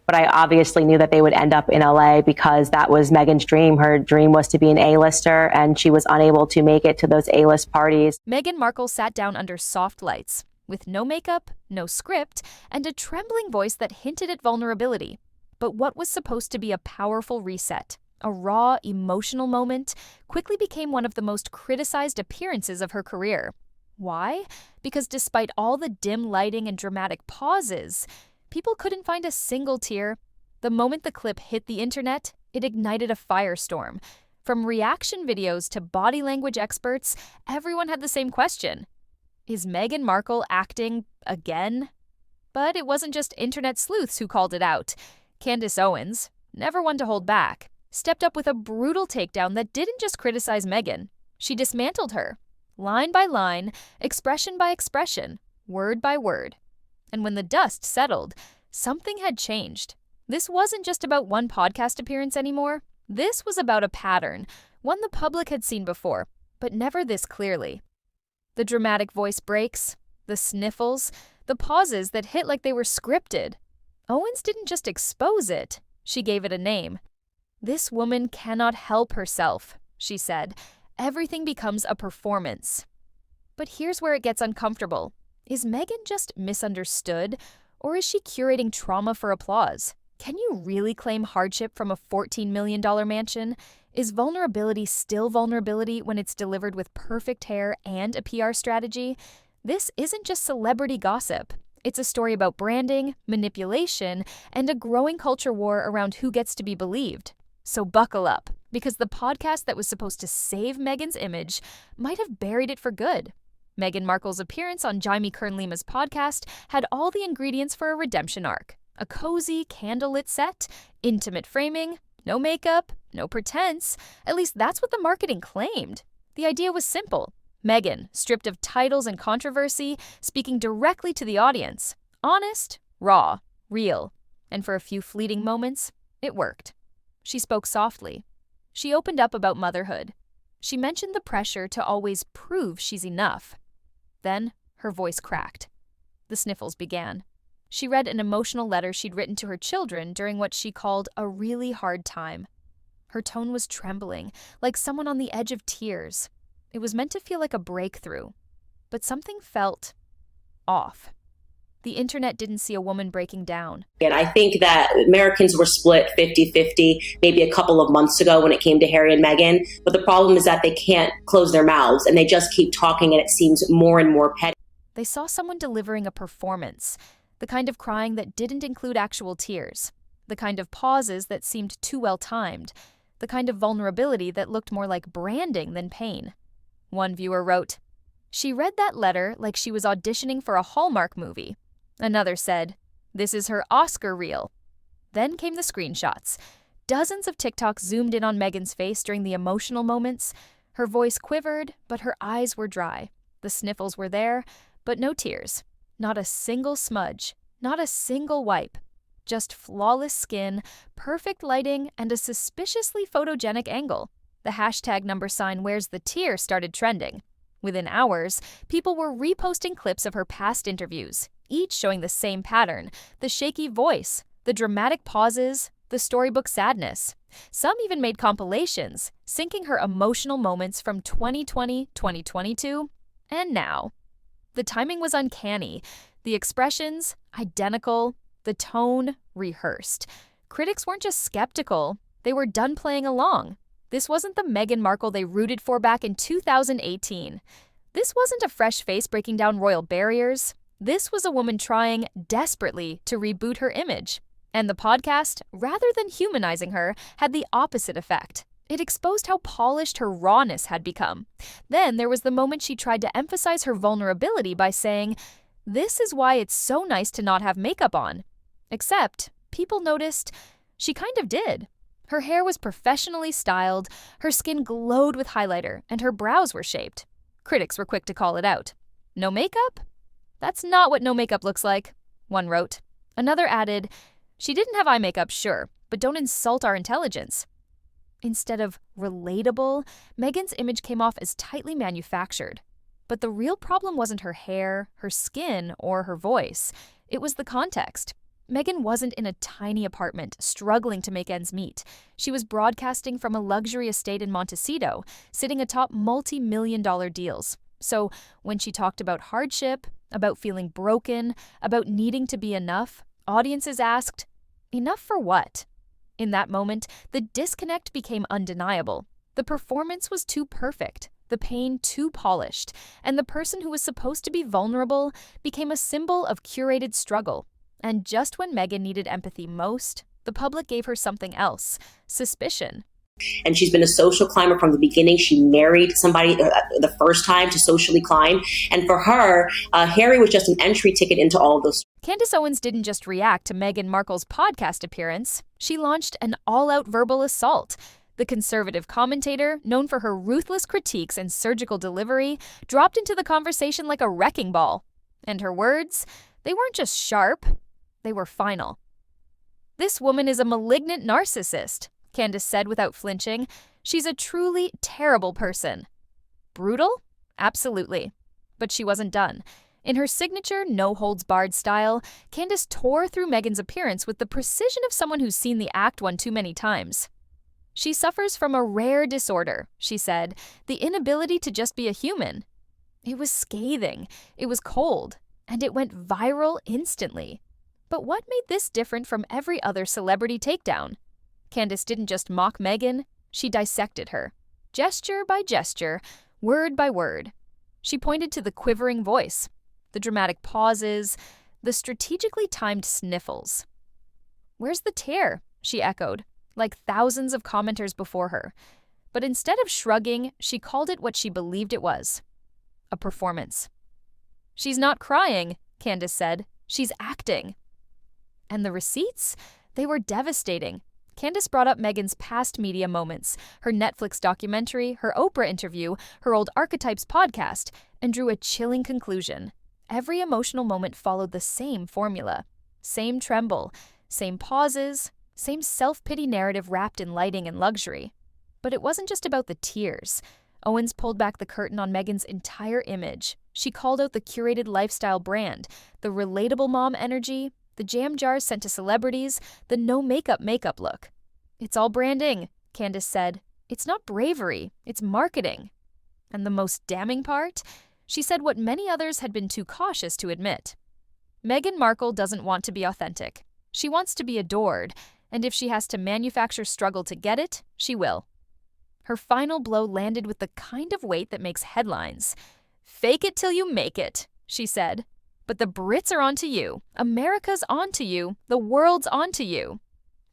but I obviously knew that they would end up in LA because that was Meghan's dream. Her dream was to be an A-lister, and she was unable to make it to those A-list parties. Meghan Markle sat down under soft lights, with no makeup, no script, and a trembling voice that hinted at vulnerability. But what was supposed to be a powerful reset, a raw, emotional moment, quickly became one of the most criticized appearances of her career. Why? Because despite all the dim lighting and dramatic pauses, people couldn't find a single tear. The moment the clip hit the internet, it ignited a firestorm. From reaction videos to body language experts, everyone had the same question. Is Meghan Markle acting again? But it wasn't just internet sleuths who called it out. Candace Owens, never one to hold back, stepped up with a brutal takedown that didn't just criticize Meghan. She dismantled her, line by line, expression by expression, word by word. And when the dust settled, something had changed. This wasn't just about one podcast appearance anymore. This was about a pattern, one the public had seen before, but never this clearly. The dramatic voice breaks, the sniffles, the pauses that hit like they were scripted. Owens didn't just expose it, she gave it a name. "This woman cannot help herself," she said. "Everything becomes a performance." But here's where it gets uncomfortable. Is Meghan just misunderstood, or is she curating trauma for applause? Can you really claim hardship from a $14 million mansion? Is vulnerability still vulnerability when it's delivered with perfect hair and a PR strategy? This isn't just celebrity gossip. It's a story about branding, manipulation, and a growing culture war around who gets to be believed. So buckle up, because the podcast that was supposed to save Meghan's image might have buried it for good. Meghan Markle's appearance on Jaime Kern-Lima's podcast had all the ingredients for a redemption arc. A cozy, candlelit set, intimate framing, no makeup, no pretense. At least that's what the marketing claimed. The idea was simple. Meghan, stripped of titles and controversy, speaking directly to the audience. Honest, raw, real. And for a few fleeting moments, it worked. She spoke softly. She opened up about motherhood. She mentioned the pressure to always prove she's enough. Then her voice cracked. The sniffles began. She read an emotional letter she'd written to her children during what she called a really hard time. Her tone was trembling, like someone on the edge of tears. It was meant to feel like a breakthrough, but something felt off. The internet didn't see a woman breaking down. And I think that Americans were split 50-50 maybe a couple of months ago when it came to Harry and Meghan. But the problem is that they can't close their mouths and they just keep talking, and it seems more and more petty. They saw someone delivering a performance, the kind of crying that didn't include actual tears, the kind of pauses that seemed too well timed, the kind of vulnerability that looked more like branding than pain. One viewer wrote, "She read that letter like she was auditioning for a Hallmark movie." Another said, "This is her Oscar reel." Then came the screenshots. Dozens of TikToks zoomed in on Meghan's face during the emotional moments. Her voice quivered, but her eyes were dry. The sniffles were there, but no tears. Not a single smudge, not a single wipe. Just flawless skin, perfect lighting, and a suspiciously photogenic angle. The hashtag # where's the tear started trending. Within hours, people were reposting clips of her past interviews, each showing the same pattern, the shaky voice, the dramatic pauses, the storybook sadness. Some even made compilations, syncing her emotional moments from 2020, 2022, and now. The timing was uncanny, the expressions identical, the tone rehearsed. Critics weren't just skeptical, they were done playing along. This wasn't the Meghan Markle they rooted for back in 2018. This wasn't a fresh face breaking down royal barriers. This was a woman trying desperately to reboot her image. And the podcast, rather than humanizing her, had the opposite effect. It exposed how polished her rawness had become. Then there was the moment she tried to emphasize her vulnerability by saying, "This is why it's so nice to not have makeup on." Except, people noticed she kind of did. Her hair was professionally styled, her skin glowed with highlighter, and her brows were shaped. Critics were quick to call it out. No makeup? That's not what no makeup looks like, one wrote. Another added, "She didn't have eye makeup, sure, but don't insult our intelligence." Instead of relatable, Meghan's image came off as tightly manufactured. But the real problem wasn't her hair, her skin, or her voice. It was the context. Meghan wasn't in a tiny apartment, struggling to make ends meet. She was broadcasting from a luxury estate in Montecito, sitting atop multi-million-dollar deals. So when she talked about hardship, about feeling broken, about needing to be enough, audiences asked, enough for what? In that moment, the disconnect became undeniable. The performance was too perfect, the pain too polished, and the person who was supposed to be vulnerable became a symbol of curated struggle. And just when Meghan needed empathy most, the public gave her something else: suspicion. And she's been a social climber from the beginning. She married somebody the first time to socially climb. And for her, Harry was just an entry ticket into all of those. Candace Owens didn't just react to Meghan Markle's podcast appearance. She launched an all-out verbal assault. The conservative commentator, known for her ruthless critiques and surgical delivery, dropped into the conversation like a wrecking ball. And her words, they weren't just sharp, they were final. "This woman is a malignant narcissist," Candace said without flinching. "She's a truly terrible person." Brutal? Absolutely. But she wasn't done. In her signature no-holds-barred style, Candace tore through Meghan's appearance with the precision of someone who's seen the act one too many times. "She suffers from a rare disorder," she said, "the inability to just be a human." It was scathing, it was cold, and it went viral instantly. But what made this different from every other celebrity takedown? Candace didn't just mock Meghan, she dissected her. Gesture by gesture, word by word. She pointed to the quivering voice, the dramatic pauses, the strategically timed sniffles. "Where's the tear?" she echoed, like thousands of commenters before her. But instead of shrugging, she called it what she believed it was: a performance. "She's not crying," Candace said. "She's acting." And the receipts? They were devastating. Candace brought up Meghan's past media moments, her Netflix documentary, her Oprah interview, her old Archetypes podcast, and drew a chilling conclusion. Every emotional moment followed the same formula. Same tremble, same pauses, same self-pity narrative wrapped in lighting and luxury. But it wasn't just about the tears. Owens pulled back the curtain on Meghan's entire image. She called out the curated lifestyle brand, the relatable mom energy, the jam jars sent to celebrities, the no-makeup makeup look. "It's all branding," Candace said. "It's not bravery, it's marketing." And the most damning part? She said what many others had been too cautious to admit. Meghan Markle doesn't want to be authentic. She wants to be adored, and if she has to manufacture struggle to get it, she will. Her final blow landed with the kind of weight that makes headlines. "Fake it till you make it," she said. "But the Brits are onto you. America's onto you. The world's onto you."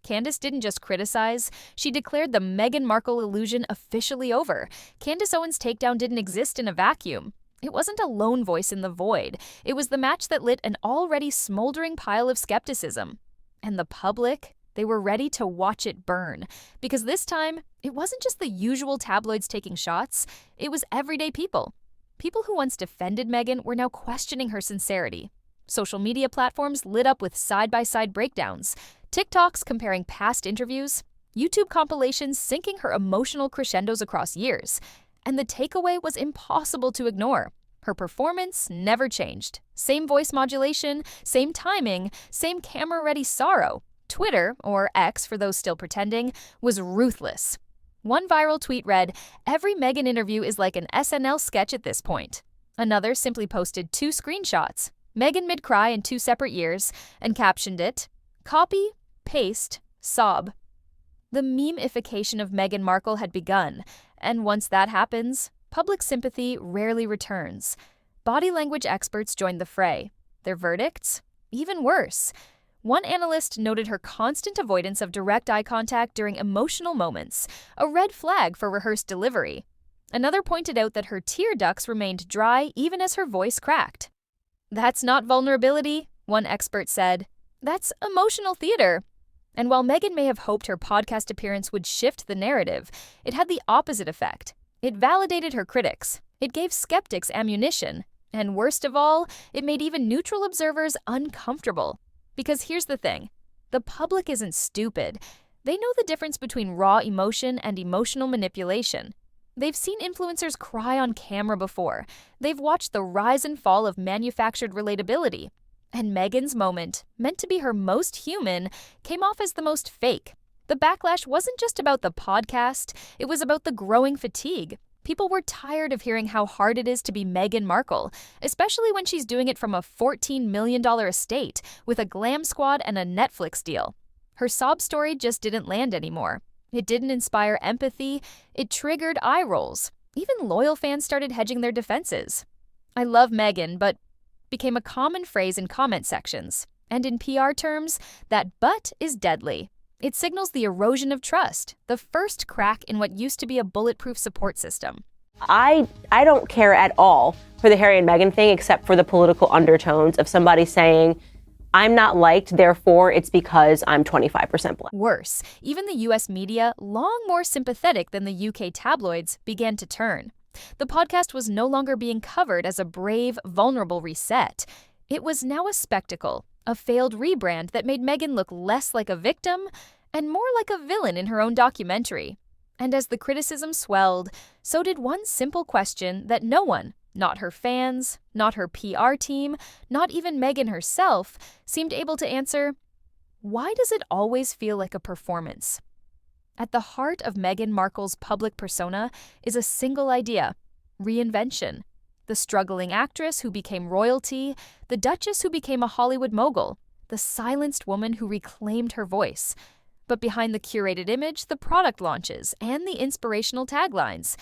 Candace didn't just criticize. She declared the Meghan Markle illusion officially over. Candace Owens' takedown didn't exist in a vacuum. It wasn't a lone voice in the void. It was the match that lit an already smoldering pile of skepticism. And the public, they were ready to watch it burn. Because this time, it wasn't just the usual tabloids taking shots. It was everyday people. People who once defended Meghan were now questioning her sincerity. Social media platforms lit up with side-by-side breakdowns, TikToks comparing past interviews, YouTube compilations syncing her emotional crescendos across years. And the takeaway was impossible to ignore. Her performance never changed. Same voice modulation, same timing, same camera-ready sorrow. Twitter, or X for those still pretending, was ruthless. One viral tweet read, "Every Meghan interview is like an SNL sketch at this point." Another simply posted 2 screenshots, Meghan mid-cry in 2 separate years, and captioned it, "Copy, paste, sob." The meme-ification of Meghan Markle had begun, and once that happens, public sympathy rarely returns. Body language experts joined the fray. Their verdicts? Even worse. One analyst noted her constant avoidance of direct eye contact during emotional moments, a red flag for rehearsed delivery. Another pointed out that her tear ducts remained dry even as her voice cracked. "That's not vulnerability," one expert said. "That's emotional theater." And while Meghan may have hoped her podcast appearance would shift the narrative, it had the opposite effect. It validated her critics. It gave skeptics ammunition. And worst of all, it made even neutral observers uncomfortable. Because here's the thing, the public isn't stupid. They know the difference between raw emotion and emotional manipulation. They've seen influencers cry on camera before. They've watched the rise and fall of manufactured relatability. And Meghan's moment, meant to be her most human, came off as the most fake. The backlash wasn't just about the podcast, it was about the growing fatigue. People were tired of hearing how hard it is to be Meghan Markle, especially when she's doing it from a $14 million estate with a glam squad and a Netflix deal. Her sob story just didn't land anymore. It didn't inspire empathy, it triggered eye rolls. Even loyal fans started hedging their defenses. "I love Meghan, but" became a common phrase in comment sections. And in PR terms, that "but" is deadly. It signals the erosion of trust, the first crack in what used to be a bulletproof support system. I don't care at all for the Harry and Meghan thing, except for the political undertones of somebody saying, I'm not liked, therefore it's because I'm 25% black. Worse, even the US media, long more sympathetic than the UK tabloids, began to turn. The podcast was no longer being covered as a brave, vulnerable reset. It was now a spectacle, a failed rebrand that made Meghan look less like a victim and more like a villain in her own documentary. And as the criticism swelled, so did one simple question that no one, not her fans, not her PR team, not even Meghan herself, seemed able to answer: why does it always feel like a performance? At the heart of Meghan Markle's public persona is a single idea: reinvention. The struggling actress who became royalty, the duchess who became a Hollywood mogul, the silenced woman who reclaimed her voice. But behind the curated image, the product launches, and the inspirational taglines,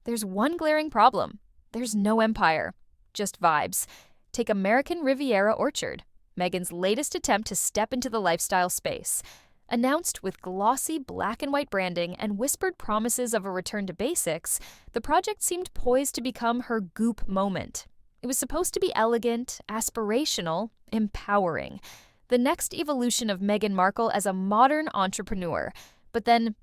there's one glaring problem. There's no empire, just vibes. Take American Riviera Orchard, Meghan's latest attempt to step into the lifestyle space. Announced with glossy black and white branding and whispered promises of a return to basics, the project seemed poised to become her Goop moment. It was supposed to be elegant, aspirational, empowering. The next evolution of Meghan Markle as a modern entrepreneur. But then,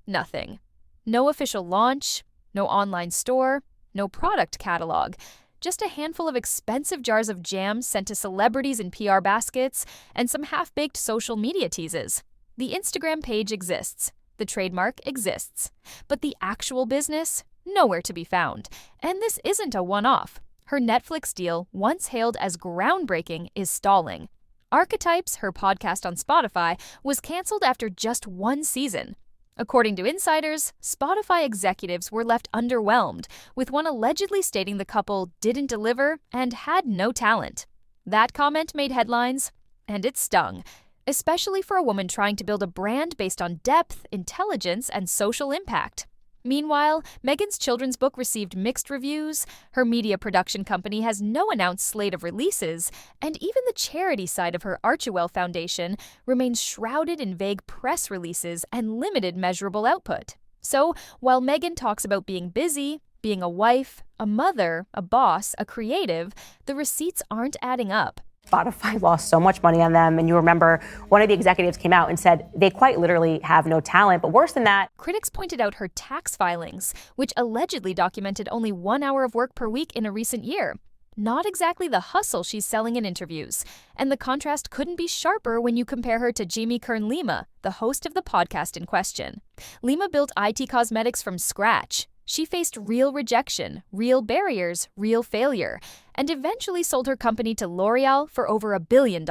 nothing. No official launch, no online store, no product catalog. Just a handful of expensive jars of jam sent to celebrities in PR baskets and some half-baked social media teases. The Instagram page exists. The trademark exists. But the actual business? Nowhere to be found. And this isn't a one-off. Her Netflix deal, once hailed as groundbreaking, is stalling. Archetypes, her podcast on Spotify, was canceled after just one season. According to insiders, Spotify executives were left underwhelmed, with one allegedly stating the couple didn't deliver and had no talent. That comment made headlines, and it stung, especially for a woman trying to build a brand based on depth, intelligence, and social impact. Meanwhile, Meghan's children's book received mixed reviews, her media production company has no announced slate of releases, and even the charity side of her Archewell Foundation remains shrouded in vague press releases and limited measurable output. So, while Meghan talks about being busy, being a wife, a mother, a boss, a creative, the receipts aren't adding up. Spotify lost so much money on them, and you remember one of the executives came out and said they quite literally have no talent, but worse than that. Critics pointed out her tax filings, which allegedly documented only 1 hour of work per week in a recent year. Not exactly the hustle she's selling in interviews, and the contrast couldn't be sharper when you compare her to Jamie Kern-Lima, the host of the podcast in question. Lima built IT Cosmetics from scratch. She faced real rejection, real barriers, real failure, and eventually sold her company to L'Oreal for over $1 billion.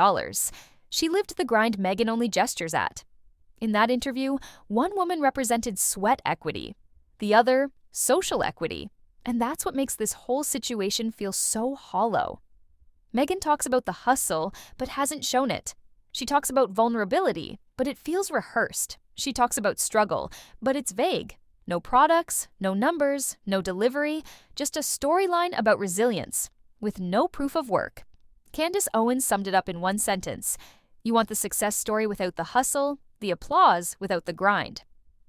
She lived the grind Meghan only gestures at. In that interview, one woman represented sweat equity, the other, social equity. And that's what makes this whole situation feel so hollow. Meghan talks about the hustle, but hasn't shown it. She talks about vulnerability, but it feels rehearsed. She talks about struggle, but it's vague. No products, no numbers, no delivery, just a storyline about resilience, with no proof of work. Candace Owens summed it up in one sentence: you want the success story without the hustle, the applause without the grind.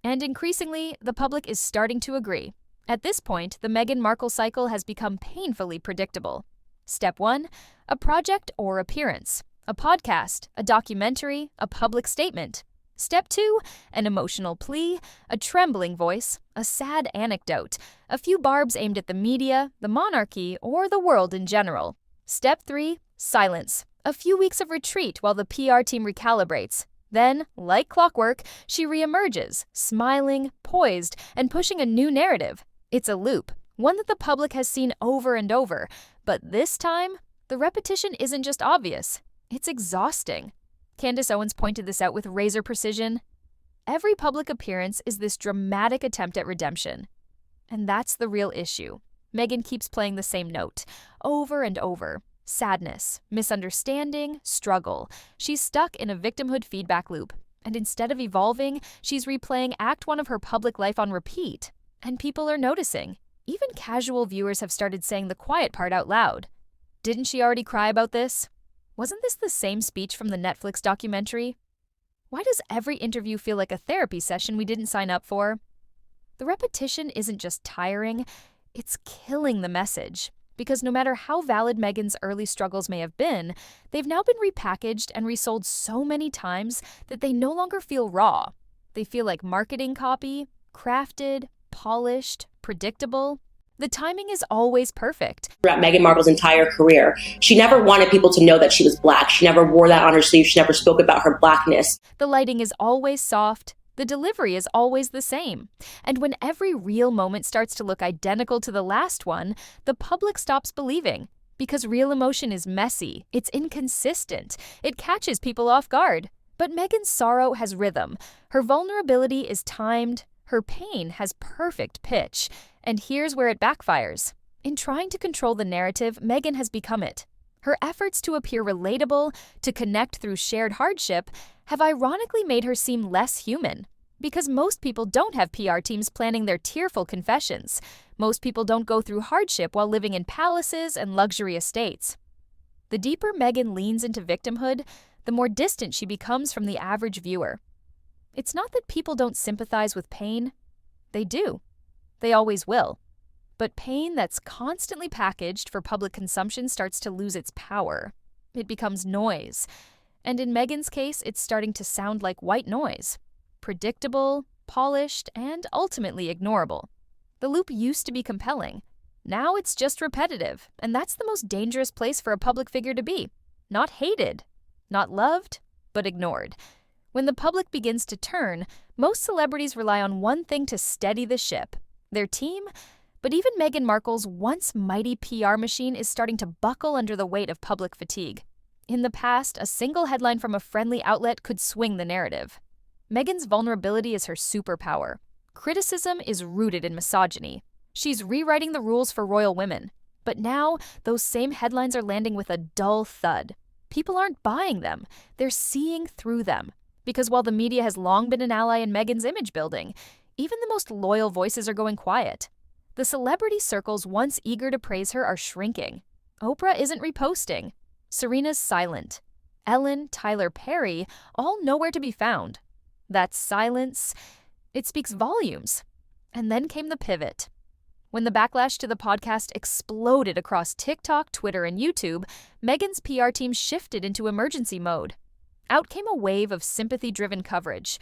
And increasingly, the public is starting to agree. At this point, the Meghan Markle cycle has become painfully predictable. Step 1, a project or appearance, a podcast, a documentary, a public statement. Step 2, an emotional plea, a trembling voice, a sad anecdote, a few barbs aimed at the media, the monarchy, or the world in general. Step 3, silence, a few weeks of retreat while the PR team recalibrates. Then, like clockwork, she reemerges, smiling, poised, and pushing a new narrative. It's a loop, one that the public has seen over and over, but this time, The repetition isn't just obvious, it's exhausting. Candace Owens pointed this out with razor precision. Every public appearance is this dramatic attempt at redemption. And that's the real issue. Meghan keeps playing the same note, over and over. Sadness, misunderstanding, struggle. She's stuck in a victimhood feedback loop. And instead of evolving, she's replaying Act 1 of her public life on repeat. And people are noticing. Even casual viewers have started saying the quiet part out loud. Didn't she already cry about this? Wasn't this the same speech from the Netflix documentary? Why does every interview feel like a therapy session we didn't sign up for? The repetition isn't just tiring, it's killing the message. Because no matter how valid Meghan's early struggles may have been, they've now been repackaged and resold so many times that they no longer feel raw. They feel like marketing copy, crafted, polished, predictable. The timing is always perfect. Throughout Meghan Markle's entire career, she never wanted people to know that she was Black. She never wore that on her sleeve. She never spoke about her Blackness. The lighting is always soft. The delivery is always the same. And when every real moment starts to look identical to the last one, the public stops believing. Because real emotion is messy, it's inconsistent, it catches people off guard. But Meghan's sorrow has rhythm. Her vulnerability is timed. Her pain has perfect pitch. And here's where it backfires. In trying to control the narrative, Meghan has become it. Her efforts to appear relatable, to connect through shared hardship, have ironically made her seem less human. Because most people don't have PR teams planning their tearful confessions. Most people don't go through hardship while living in palaces and luxury estates. The deeper Meghan leans into victimhood, the more distant she becomes from the average viewer. It's not that people don't sympathize with pain. They do. They always will. But pain that's constantly packaged for public consumption starts to lose its power. It becomes noise. And in Meghan's case, it's starting to sound like white noise. Predictable, polished, and ultimately ignorable. The loop used to be compelling. Now it's just repetitive, and that's the most dangerous place for a public figure to be. Not hated, not loved, but ignored. When the public begins to turn, most celebrities rely on one thing to steady the ship: their team. But even Meghan Markle's once mighty PR machine is starting to buckle under the weight of public fatigue. In the past, a single headline from a friendly outlet could swing the narrative. Meghan's vulnerability is her superpower. Criticism is rooted in misogyny. She's rewriting the rules for royal women. But now, those same headlines are landing with a dull thud. People aren't buying them. They're seeing through them. Because while the media has long been an ally in Meghan's image building, even the most loyal voices are going quiet. The celebrity circles once eager to praise her are shrinking. Oprah isn't reposting. Serena's silent. Ellen, Tyler Perry, all nowhere to be found. That silence, it speaks volumes. And then came the pivot. When the backlash to the podcast exploded across TikTok, Twitter, and YouTube, Meghan's PR team shifted into emergency mode. Out came a wave of sympathy-driven coverage.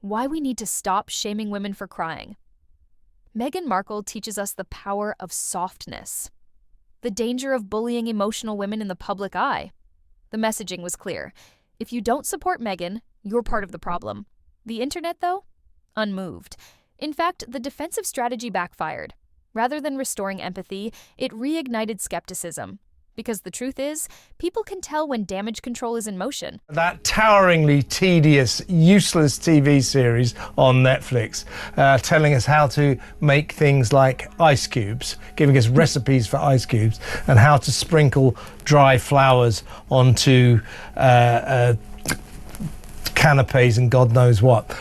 Why we need to stop shaming women for crying. Meghan Markle teaches us the power of softness. The danger of bullying emotional women in the public eye. The messaging was clear. If you don't support Meghan, you're part of the problem. The internet, though? Unmoved. In fact, the defensive strategy backfired. Rather than restoring empathy, it reignited skepticism. Because the truth is, people can tell when damage control is in motion. That toweringly tedious, useless TV series on Netflix, telling us how to make things like ice cubes, giving us recipes for ice cubes, and how to sprinkle dry flowers onto canapes and God knows what.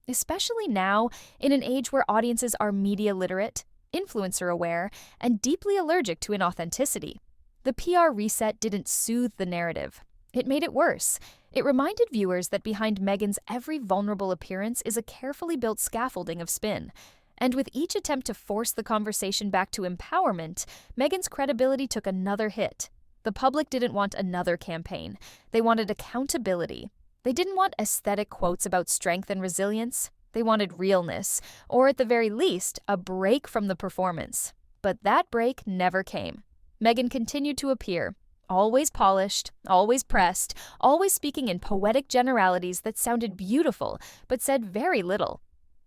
Especially now, in an age where audiences are media literate, influencer aware, and deeply allergic to inauthenticity. The PR reset didn't soothe the narrative. It made it worse. It reminded viewers that behind Meghan's every vulnerable appearance is a carefully built scaffolding of spin. And with each attempt to force the conversation back to empowerment, Meghan's credibility took another hit. The public didn't want another campaign. They wanted accountability. They didn't want aesthetic quotes about strength and resilience. They wanted realness, or at the very least, a break from the performance. But that break never came. Meghan continued to appear, always polished, always pressed, always speaking in poetic generalities that sounded beautiful but said very little.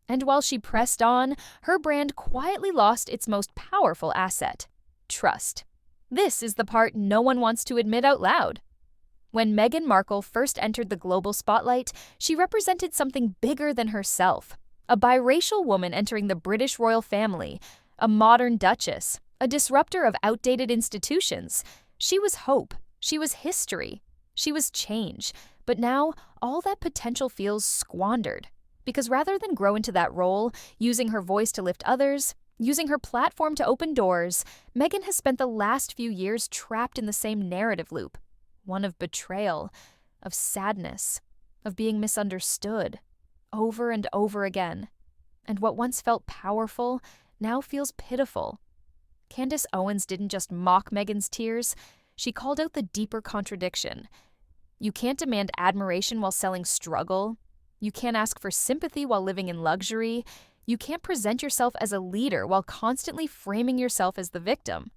And while she pressed on, her brand quietly lost its most powerful asset: trust. This is the part no one wants to admit out loud. When Meghan Markle first entered the global spotlight, she represented something bigger than herself. A biracial woman entering the British royal family, a modern duchess, a disruptor of outdated institutions. She was hope. She was history. She was change. But now, all that potential feels squandered. Because rather than grow into that role, using her voice to lift others, using her platform to open doors, Meghan has spent the last few years trapped in the same narrative loop. One of betrayal, of sadness, of being misunderstood, over and over again. And what once felt powerful now feels pitiful. Candace Owens didn't just mock Meghan's tears, she called out the deeper contradiction. You can't demand admiration while selling struggle. You can't ask for sympathy while living in luxury. You can't present yourself as a leader while constantly framing yourself as the victim.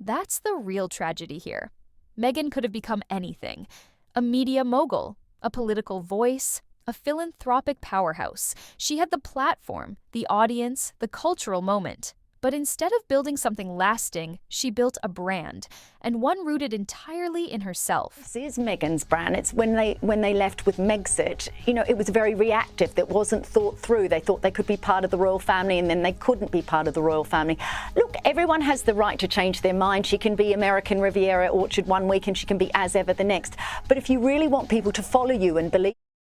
That's the real tragedy here. Meghan could have become anything: a media mogul, a political voice, a philanthropic powerhouse. She had the platform, the audience, the cultural moment. But instead of building something lasting, she built a brand, and one rooted entirely in herself. This is Meghan's brand. It's when they left with Megxit, it was very reactive. That wasn't thought through. They thought they could be part of the royal family, and then they couldn't be part of the royal family. Look, everyone has the right to change their mind. She can be American Riviera Orchard one week, and she can be as ever the next. But if you really want people to follow you and believe.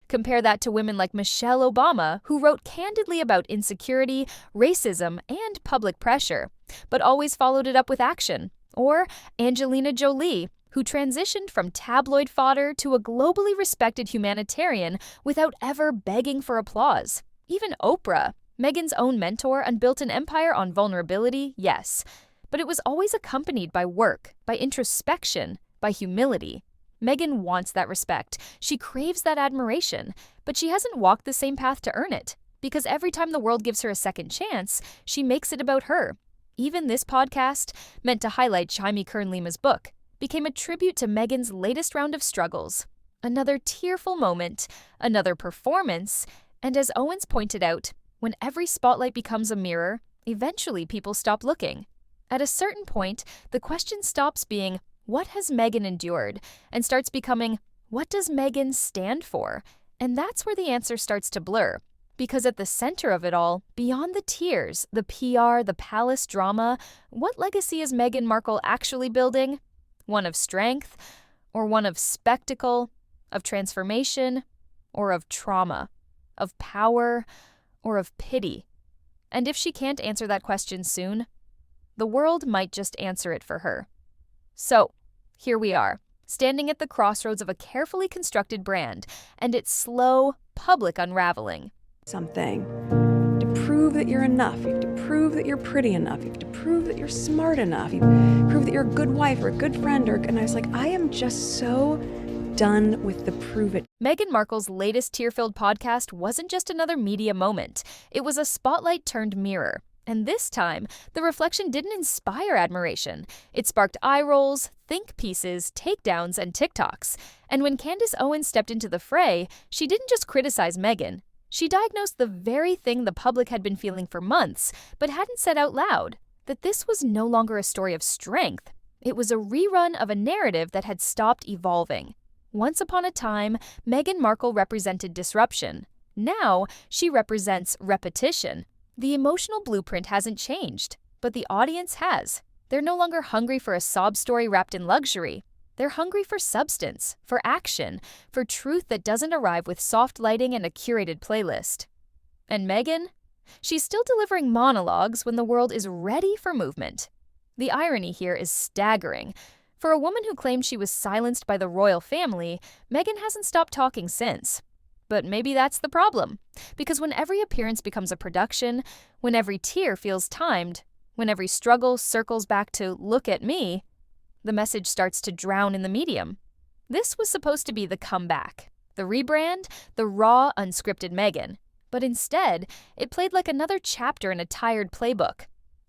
Compare that to women like Michelle Obama, who wrote candidly about insecurity, racism, and public pressure, but always followed it up with action. Or Angelina Jolie, who transitioned from tabloid fodder to a globally respected humanitarian without ever begging for applause. Even Oprah, Meghan's own mentor, and built an empire on vulnerability, yes, but it was always accompanied by work, by introspection, by humility. Meghan wants that respect. She craves that admiration, but she hasn't walked the same path to earn it, because every time the world gives her a second chance, she makes it about her. Even this podcast, meant to highlight Jaime Kern-Lima's book, became a tribute to Meghan's latest round of struggles. Another tearful moment, another performance, and as Owens pointed out, when every spotlight becomes a mirror, eventually people stop looking. At a certain point, the question stops being, what has Meghan endured? And starts becoming, what does Meghan stand for? And that's where the answer starts to blur. Because at the center of it all, beyond the tears, the PR, the palace drama, what legacy is Meghan Markle actually building? One of strength, or one of spectacle, of transformation, or of trauma, of power, or of pity? And if she can't answer that question soon, the world might just answer it for her. So, here we are, standing at the crossroads of a carefully constructed brand and its slow, public unraveling. Something. To prove that you're enough, you have to prove that you're pretty enough, you have to prove that you're smart enough, you prove that you're a good wife or a good friend. And I was like, I am just so done with the prove it. Meghan Markle's latest tear-filled podcast wasn't just another media moment. It was a spotlight turned mirror. And this time, the reflection didn't inspire admiration. It sparked eye rolls, think pieces, takedowns, and TikToks. And when Candace Owens stepped into the fray, she didn't just criticize Meghan. She diagnosed the very thing the public had been feeling for months, but hadn't said out loud, that this was no longer a story of strength. It was a rerun of a narrative that had stopped evolving. Once upon a time, Meghan Markle represented disruption. Now, she represents repetition. The emotional blueprint hasn't changed, but the audience has. They're no longer hungry for a sob story wrapped in luxury. They're hungry for substance, for action, for truth that doesn't arrive with soft lighting and a curated playlist. And Meghan? She's still delivering monologues when the world is ready for movement. The irony here is staggering. For a woman who claimed she was silenced by the royal family, Meghan hasn't stopped talking since. But maybe that's the problem. Because when every appearance becomes a production, when every tear feels timed, when every struggle circles back to look at me, the message starts to drown in the medium. This was supposed to be the comeback, the rebrand, the raw, unscripted Meghan. But instead, it played like another chapter in a tired playbook.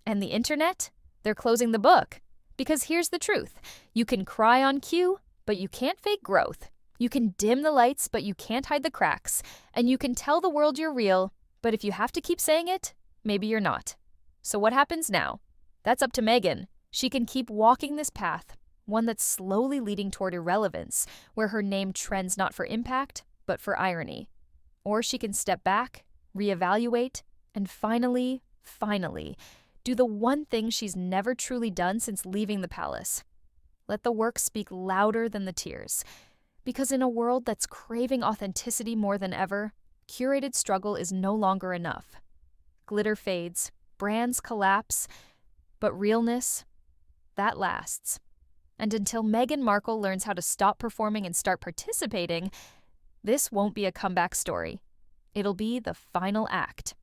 And the internet? They're closing the book. Because here's the truth. You can cry on cue, but you can't fake growth. You can dim the lights, but you can't hide the cracks. And you can tell the world you're real, but if you have to keep saying it, maybe you're not. So what happens now? That's up to Meghan. She can keep walking this path, one that's slowly leading toward irrelevance, where her name trends not for impact, but for irony. Or she can step back, reevaluate, and finally, do the one thing she's never truly done since leaving the palace. Let the work speak louder than the tears. Because in a world that's craving authenticity more than ever, curated struggle is no longer enough. Glitter fades, brands collapse, but realness, that lasts. And until Meghan Markle learns how to stop performing and start participating, this won't be a comeback story. It'll be the final act.